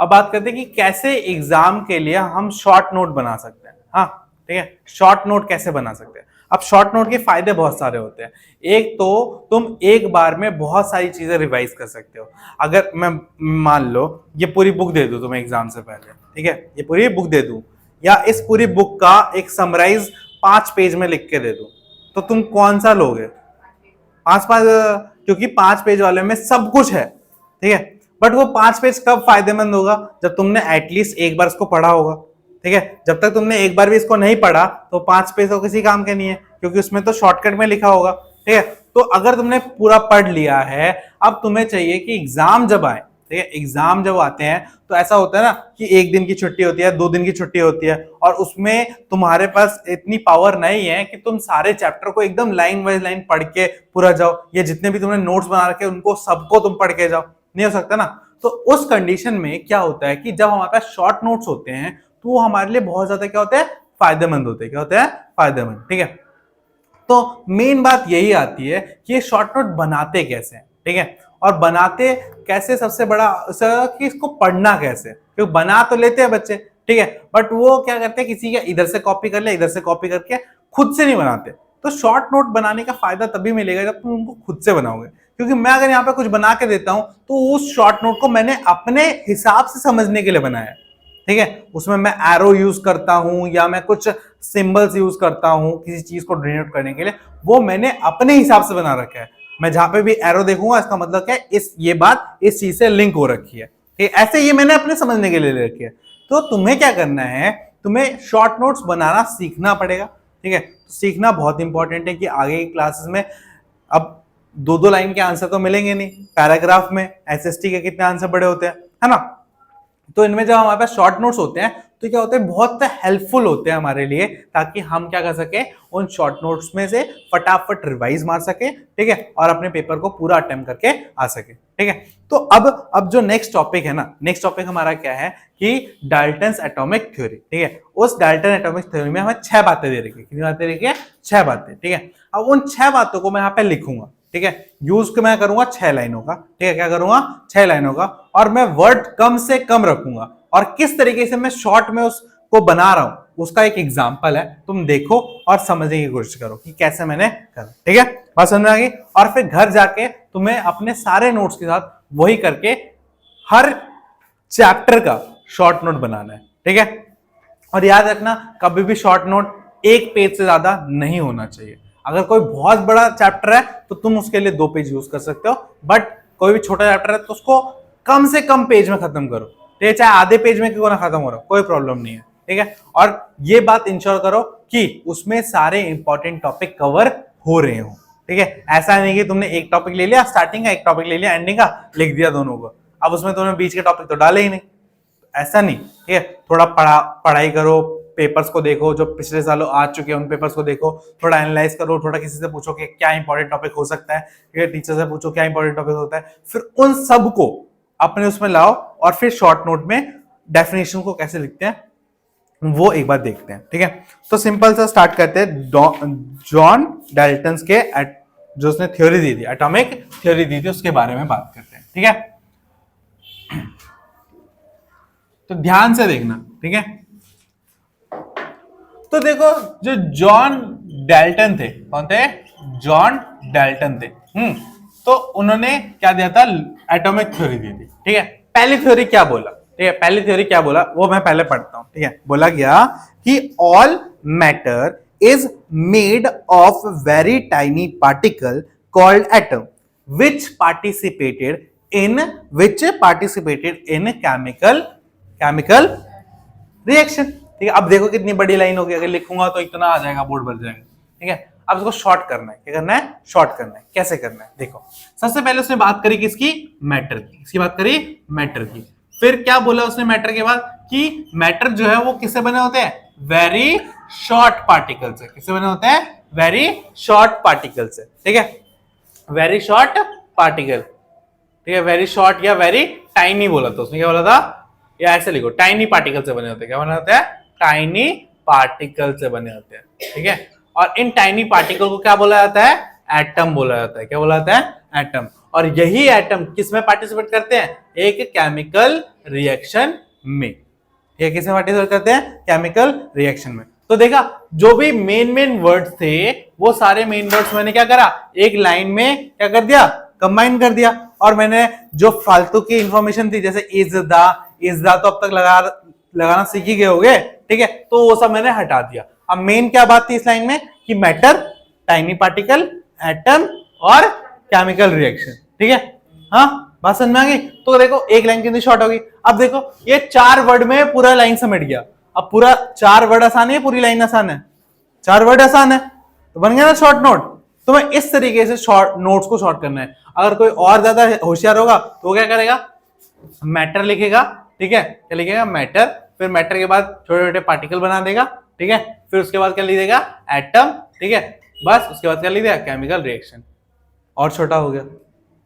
अब बात करते हैं कि कैसे एग्जाम के लिए हम शॉर्ट नोट बना सकते हैं। हाँ ठीक है, शॉर्ट नोट कैसे बना सकते हैं। अब शॉर्ट नोट के फायदे बहुत सारे होते हैं। एक तो तुम एक बार में बहुत सारी चीजें रिवाइज कर सकते हो। अगर मैं मान लो ये पूरी बुक दे दूं तुम्हें एग्जाम से पहले, ठीक है, ये पूरी बुक दे दूं या इस पूरी बुक का एक समराइज 5 पेज में लिख के दे दूं, तो तुम कौन सा लोगे? 5 5, क्योंकि 5 पेज वाले में सब कुछ है, ठीक है। बट वो 5 पेज कब फायदेमंद होगा? जब तुमने एटलीस्ट एक बार इसको पढ़ा होगा, ठीक है। जब तक तुमने एक बार भी इसको नहीं पढ़ा तो 5 पेज तो किसी काम के नहीं है, क्योंकि उसमें तो शॉर्टकट में लिखा होगा, ठीक है। तो अगर तुमने पूरा पढ़ लिया है, अब तुम्हें चाहिए कि एग्जाम जब आए, ठीक है, एग्जाम जब आते हैं तो ऐसा होता है ना कि 1 दिन की छुट्टी होती है, 2 दिन की छुट्टी होती है, और उसमें तुम्हारे पास इतनी पावर नहीं है कि तुम सारे चैप्टर को एकदम लाइन वाइज लाइन पढ़ के पूरा जाओ, या जितने भी तुमने नोट्स बना रखे उनको सबको तुम पढ़ के जाओ, नहीं हो सकता ना। तो उस कंडीशन में क्या होता है कि जब हमारे पास शॉर्ट नोट्स होते हैं तो वो हमारे लिए बहुत ज्यादा क्या होते हैं, फायदेमंद होते हैं। क्या होते हैं? फायदेमंद, ठीक है। तो मेन बात यही आती है कि ये शॉर्ट नोट बनाते कैसे हैं, ठीक है, और बनाते कैसे, सबसे बड़ा कि इसको पढ़ना कैसे, क्योंकि बना तो लेते हैं बच्चे, ठीक है, बट वो क्या करते हैं, किसी का इधर से कॉपी कर ले, इधर से कॉपी करके खुद से नहीं बनाते। तो शॉर्ट नोट बनाने का फायदा तभी मिलेगा जब तुम उनको खुद से बनाओगे, क्योंकि मैं अगर यहाँ पे कुछ बना के देता हूं तो उस शॉर्ट नोट को मैंने अपने हिसाब से समझने के लिए बनाया है, ठीक है। उसमें मैं एरो यूज करता हूं या मैं कुछ सिंबल्स यूज करता हूं किसी चीज को डिनोट करने के लिए, वो मैंने अपने हिसाब से बना रखा है। मैं जहां पे भी एरो देखूंगा इसका मतलब क्या है, इस ये बात इस चीज से लिंक हो रखी है, ठीक है। ऐसे ये मैंने अपने समझने के लिए ले रखी है। तो तुम्हें क्या करना है, तुम्हें शॉर्ट नोट्स बनाना सीखना पड़ेगा, ठीक है। तो सीखना बहुत इंपॉर्टेंट है कि आगे की क्लासेस में अब 2 2 लाइन के आंसर तो मिलेंगे नहीं, पैराग्राफ में एसएसटी के कितने आंसर बड़े होते हैं, है ना। तो इनमें जब हमारे पास शॉर्ट नोट्स होते हैं तो क्या होते हैं, बहुत हेल्पफुल होते हैं हमारे लिए, ताकि हम क्या कर सके, उन शॉर्ट नोट्स में से फटाफट रिवाइज मार सके, ठीक है, और अपने पेपर को पूरा अटेम्प्ट करके आ सके, ठीक है। तो अब जो नेक्स्ट टॉपिक है ना, नेक्स्ट टॉपिक हमारा क्या है कि डाल्टन्स एटॉमिक थ्योरी, ठीक है। उस डाल्टन एटॉमिक थ्योरी में हमें 6 बातें दे रखी है। कितनी बातें दे रखी है? 6 बातें, ठीक है। अब उन 6 बातों को मैं यहाँ पे लिखूंगा, ठीक है। यूज मैं करूंगा 6 लाइनों का, ठीक है, क्या करूंगा? 6 लाइनों का, और मैं वर्ड कम से कम रखूंगा, और किस तरीके से मैं शॉर्ट में उसको बना रहा हूं उसका एक एग्जांपल है, तुम देखो और समझने की कोशिश करो कि कैसे मैंने करा, ठीक है। बात समझ में आ गई? और फिर घर जाके तुम्हें अपने सारे नोट्स के साथ वही करके हर चैप्टर का शॉर्ट नोट बनाना है, ठीक है। और याद रखना, कभी भी शॉर्ट नोट 1 पेज से ज्यादा नहीं होना चाहिए। अगर कोई बहुत बड़ा चैप्टर है तो तुम उसके लिए 2 पेज यूज कर सकते हो, बट कोई भी छोटा चैप्टर है तो उसको कम से कम पेज में खत्म करो, ठीक है। चाहे आधे पेज में क्यों ना खत्म हो रहा, कोई प्रॉब्लम नहीं है, ठीक है। और ये बात इंश्योर करो कि उसमें सारे इंपॉर्टेंट टॉपिक कवर हो रहे हो, ठीक है। ऐसा नहीं कि तुमने एक टॉपिक ले लिया स्टार्टिंग का, एक टॉपिक ले लिया एंडिंग का, लिख दिया दोनों को, अब उसमें तुमने बीच के टॉपिक तो डाले ही नहीं, ऐसा नहीं, ठीक है। थोड़ा पढ़ाई करो, पेपर्स को देखो जो पिछले सालों आ चुके हैं उन पेपर्स को देखो, थोड़ा एनालाइज करो, थोड़ा किसी से पूछो कि क्या इंपॉर्टेंट टॉपिक हो सकता है, ठीक है, टीचर से पूछो क्या इंपॉर्टेंट टॉपिक होता है, फिर उन सब को अपने उसमें लाओ, और फिर शॉर्ट नोट में डेफिनेशन को कैसे लिखते हैं वो एक बार देखते हैं, ठीक है। तो सिंपल सा स्टार्ट करते हैं। जॉन डाल्टन्स के जो उसने थ्योरी दी थी, एटॉमिक थ्योरी दी थी, उसके बारे में बात करते हैं, ठीक है। तो ध्यान से देखना, ठीक है। तो देखो, जो जॉन डाल्टन थे, कौन थे? जॉन डाल्टन थे। तो उन्होंने क्या दिया था? एटॉमिक थ्योरी दी थी, ठीक है। पहली थ्योरी क्या बोला, ठीक है, पहली थ्योरी क्या बोला वो मैं पहले पढ़ता हूं, ठीक है। बोला गया कि all matter is made of very tiny particle called atom which participated in chemical reaction, ठीक है। अब देखो कितनी बड़ी लाइन होगी, अगर लिखूंगा तो इतना आ जाएगा, बोर्ड भर जाएगा, ठीक है। अब इसको शॉर्ट करना है, क्या करना है? शॉर्ट करना है। कैसे करना है देखो, सबसे पहले उसने बात करी किसकी? मैटर की। किसकी बात करी? मैटर की। फिर क्या बोला उसने मैटर के बाद? कि मैटर जो है वो किससे बने होते हैं? वेरी शॉर्ट पार्टिकल से। किससे बने होते हैं? वेरी शॉर्ट पार्टिकल से, ठीक है, वेरी शॉर्ट पार्टिकल, ठीक है, वेरी शॉर्ट या वेरी टाइनी बोला था उसने। क्या बोला था? या ऐसे लिखो, टाइनी पार्टिकल से बने होते हैं। क्या बने होते हैं? टाइनी पार्टिकल से बने होते हैं, ठीक है। और इन टाइनी पार्टिकल को क्या बोला जाता है? एटम बोला जाता है। क्या बोला जाता है? एटम। और यही एटम किस में पार्टिसिपेट करते हैं? एक केमिकल रिएक्शन में। ये किस में पार्टिसिपेट करते हैं? केमिकल रिएक्शन में। तो देखा, जो भी मेन वर्ड्स थे वो सारे मेन वर्ड्स मैंने क्या करा, एक लाइन में क्या कर दिया, कंबाइन कर दिया। और मैंने जो फालतू की इंफॉर्मेशन थी जैसे इज द तो अब तक लगाना सीख ही गए होगे, ठीक है, तो वो सब मैंने हटा दिया। अब मेन क्या बात थी इस लाइन में कि मैटर, टाइनी पार्टिकल, एटम और केमिकल रिएक्शन, ठीक है। हाँ, बात समझ में आ गई? तो देखो एक लाइन कितनी शॉर्ट होगी। अब देखो ये 4 वर्ड में पूरा लाइन समेट गया। अब पूरा 4 वर्ड आसान है, पूरी लाइन आसान है? 4 वर्ड आसान है, तो बन गया ना शॉर्ट नोट। तो मैं इस तरीके से शॉर्ट नोट्स को शॉर्ट करना है। अगर कोई और ज्यादा होशियार होगा तो वो क्या करेगा, मैटर लिखेगा, ठीक है, क्या लिखेगा, मैटर, फिर मैटर के बाद छोटे छोटे पार्टिकल बना देगा, ठीक है, फिर उसके बाद क्या लिख देगा, एटम, ठीक है, बस उसके बाद क्या लिख देगा, केमिकल रिएक्शन, और छोटा हो गया,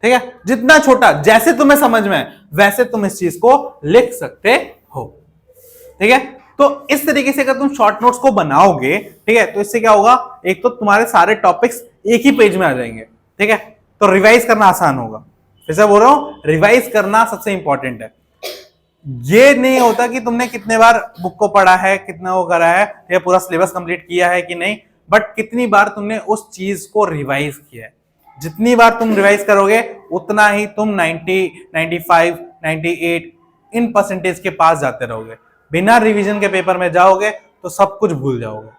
ठीक है। जितना छोटा जैसे तुम्हें समझ में है वैसे तुम इस चीज को लिख सकते हो, ठीक है। तो इस तरीके से अगर तुम शॉर्ट नोट्स को बनाओगे, ठीक है, तो इससे क्या होगा, एक तो तुम्हारे सारे टॉपिक्स एक ही पेज में आ जाएंगे, ठीक है, तो रिवाइज करना आसान होगा। फिर से बोल रहा हूं, रिवाइज करना सबसे इंपॉर्टेंट है। ये नहीं होता कि तुमने कितने बार बुक को पढ़ा है, कितना वो करा है, या पूरा सिलेबस कंप्लीट किया है कि नहीं, बट कितनी बार तुमने उस चीज को रिवाइज किया है। जितनी बार तुम रिवाइज करोगे उतना ही तुम 90, 95, 98 इन परसेंटेज के पास जाते रहोगे। बिना रिवीजन के पेपर में जाओगे तो सब कुछ भूल जाओगे।